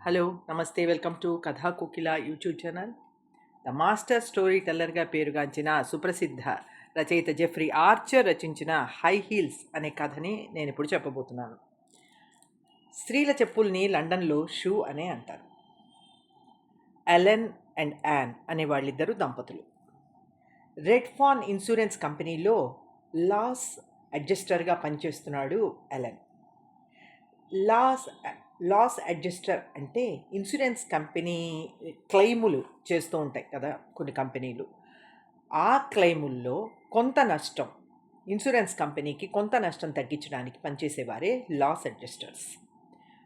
Hello నమస్తే welcome to Katha Kokila YouTube channel. The master story టెల్లర్గా పేరుగాంచిన సుప్రసిద్ధ రచయిత జెఫ్రీ ఆర్చర్ రచించిన హై హీల్స్ అనే కథని నేను ఇప్పుడు చెప్పబోతున్నాను. స్త్రీల చెప్పుల్ని లండన్లో షూ అనే అంటారు. ఎలెన్ అండ్ యాన్ అనే వాళ్ళిద్దరు దంపతులు. రెడ్ ఫాన్ ఇన్సూరెన్స్ కంపెనీలో లాస్ అడ్జస్టర్గా పనిచేస్తున్నాడు ఎలెన్. లాస్ లాస్ అడ్జస్టర్ అంటే ఇన్సూరెన్స్ కంపెనీ క్లెయిములు చేస్తూ ఉంటాయి కదా కొన్ని కంపెనీలు. ఆ క్లెయిముల్లో కొంత నష్టం, ఇన్సూరెన్స్ కంపెనీకి కొంత నష్టం తగ్గించడానికి పనిచేసేవారే లాస్ అడ్జస్టర్స్.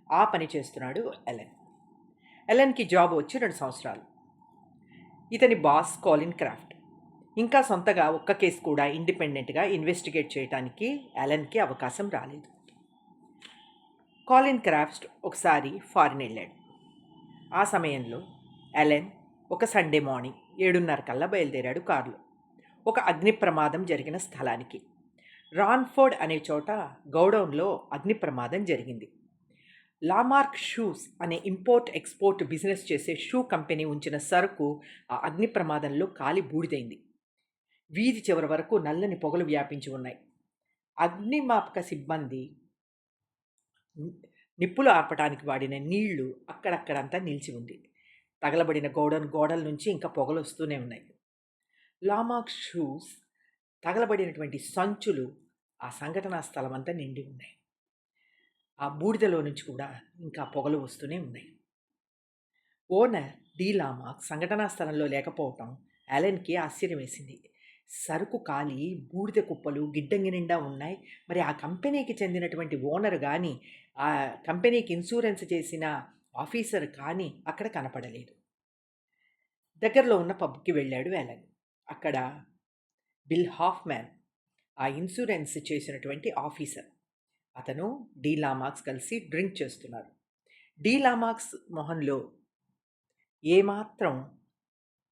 ఆ పని చేస్తున్నాడు ఎలెన్. ఎలెన్కి జాబ్ వచ్చి 2 సంవత్సరాలు. ఇతని బాస్ కాలిన్ క్రాఫ్ట్. ఇంకా సొంతగా ఒక్క కేసు కూడా ఇండిపెండెంట్గా ఇన్వెస్టిగేట్ చేయడానికి ఎలెన్కి అవకాశం రాలేదు. కాలిన్ క్రాఫ్ట్ ఒకసారి ఫారిన్ వెళ్ళాడు. ఆ సమయంలో ఎలెన్ ఒక సండే మార్నింగ్ 7:30 కల్లా బయలుదేరాడు కారులో ఒక అగ్ని ప్రమాదం జరిగిన స్థలానికి. రాన్ఫోర్డ్ అనే చోట గౌడౌన్లో అగ్ని ప్రమాదం జరిగింది. లామార్క్ షూస్ అనే ఇంపోర్ట్ ఎక్స్పోర్ట్ బిజినెస్ చేసే షూ కంపెనీ ఉంచిన సరుకు ఆ అగ్ని ప్రమాదంలో కాలి బూడిదైంది. వీధి చివరి వరకు నల్లని పొగలు వ్యాపించి ఉన్నాయి. అగ్నిమాపక సిబ్బంది నిప్పులు ఆర్పటానికి వాడిన నీళ్లు అక్కడక్కడంతా నిలిచి ఉంది. తగలబడిన గోడల నుంచి ఇంకా పొగలు వస్తూనే ఉన్నాయి. లామార్క్ షూస్ తగలబడినటువంటి సంచులు ఆ సంఘటనా స్థలం అంతా నిండి ఉన్నాయి. ఆ బూడిదలో నుంచి కూడా ఇంకా పొగలు వస్తూనే ఉన్నాయి. ఓనర్ డి లామార్క్ సంఘటనా స్థలంలో లేకపోవటం యాలెన్కి ఆశ్చర్యం వేసింది. సరుకు కాలి బూడిద కుప్పలు గిడ్డంగి నిండా ఉన్నాయి. మరి ఆ కంపెనీకి చెందినటువంటి ఓనర్ కానీ, ఆ కంపెనీకి ఇన్సూరెన్స్ చేసిన ఆఫీసర్ కానీ అక్కడ కనపడలేదు. దగ్గరలో ఉన్న పబ్కి వెళ్ళాడు యాలెన్. అక్కడ బిల్ హాఫ్మ్యాన్, ఆ ఇన్సూరెన్స్ చేసినటువంటి ఆఫీసర్, అతను డి లామార్క్స్ కలిసి డ్రింక్ చేస్తున్నారు. డి లామార్క్స్ మొహంలో ఏమాత్రం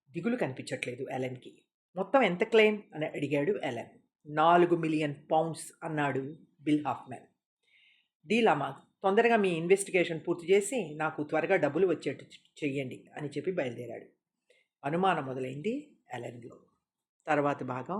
దిగులు కనిపించట్లేదు యాలెన్కి. మొత్తం ఎంత క్లెయిమ్ అని అడిగాడు యాలెన్. 4 మిలియన్ పౌండ్స్ అన్నాడు బిల్ హాఫ్మ్యాన్. డి లామార్క్, తొందరగా మీ ఇన్వెస్టిగేషన్ పూర్తి చేసి నాకు త్వరగా డబ్బులు వచ్చేట్టు చెయ్యండి అని చెప్పి బయలుదేరాడు. అనుమానం మొదలైంది యాలెన్లో. తర్వాత భాగం